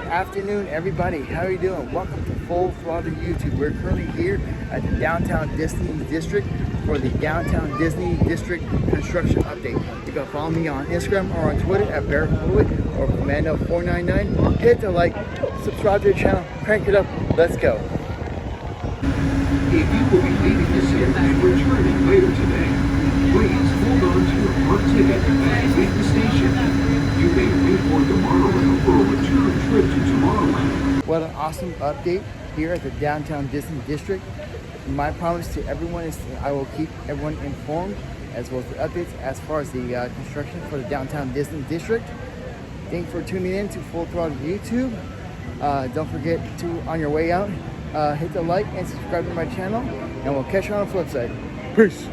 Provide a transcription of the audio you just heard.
afternoon, everybody. How are you doing? Welcome to Full Throttle YouTube. We're currently here at the Downtown Disney District for the Downtown Disney District construction update. You can follow me on Instagram or on Twitter at BarrettFluid or Commando499. Hit the like, subscribe to the channel, crank it up. Let's go. If you will be leaving this area and returning later today, please hold on to your park ticket and leave the station. You may reboard Tomorrowland for a return trip to Tomorrowland. What an awesome update here at the Downtown Disney District. My promise to everyone is that I will keep everyone informed as well as the updates as far as the construction for the Downtown Disney District. Thanks for tuning in to Full Throttle YouTube. Don't forget to, on your way out, hit the like and subscribe to my channel, and we'll catch you on the flip side. Peace.